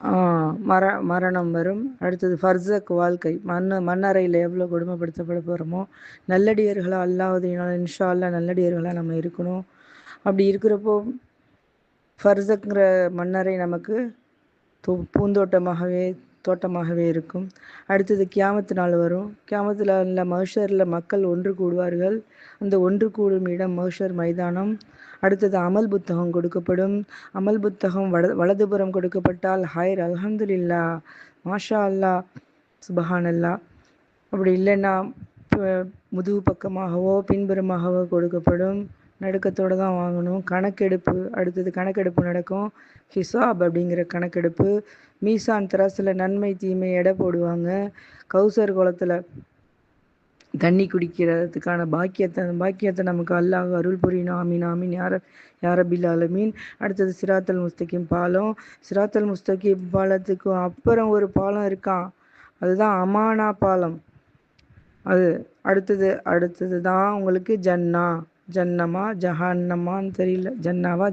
ஆ, மரணம் வரும். அடுத்தது ஃபர்சக் வாழ்க்கை, மண்ணறையில் எவ்வளோ கொடுமைப்படுத்தப்பட போகிறோமோ, நல்லடியர்களாக அல்லாஹ்வுடைய இன்ஷா அல்லாஹ் நல்லடியர்களாக நம்ம இருக்கணும். அப்படி இருக்கிறப்போ ஃபர்சக்ங்கிற மண்ணறை நமக்கு பூந்தோட்டமாகவே தோட்டமாகவே இருக்கும். அடுத்தது கியாமத்து நாள் வரும். கியாமத்தில் உள்ள மஹ்ஷரில் மக்கள் ஒன்று கூடுவார்கள். அந்த ஒன்று கூடும் இடம் மஹ்ஷர் மைதானம். அடுத்தது அமல் புத்தகம் கொடுக்கப்படும். அமல் புத்தகம் வலதுபுறம் கொடுக்கப்பட்டால் ஹைர் அல்ஹம்துலில்லா, மாஷா அல்லா, சுபஹான் அல்லா. அப்படி இல்லைன்னா முதுகு பக்கமாகவோ பின்புறமாகவோ கொடுக்கப்படும். நடுக்கத்தோடு தான் வாங்கணும். கணக்கெடுப்பு, அடுத்தது கணக்கெடுப்பு நடக்கும். ஹிசாப் அப்படிங்கிற கணக்கெடுப்பு. மீசான் திராசில் நன்மை தீமை எடை போடுவாங்க. கௌசர் குளத்தில் தண்ணி குடிக்கிறதுக்கான பாக்கியத்தை நமக்கு அல்லாஹ் அருள் புரியணும். ஆமீன் ஆமீன் யாரபில் ஆலமீன். அடுத்தது சிராத்தல் முஸ்தகிம் பாலம். சிராத்தல் முஸ்தகிம் பாலத்துக்கு அப்புறம் ஒரு பாலம் இருக்கான், அதுதான் அமானா பாலம். அது அடுத்தது தான் உங்களுக்கு ஜன்னமா ஜஹன்னமான்னு தெரியல, ஜன்னாவா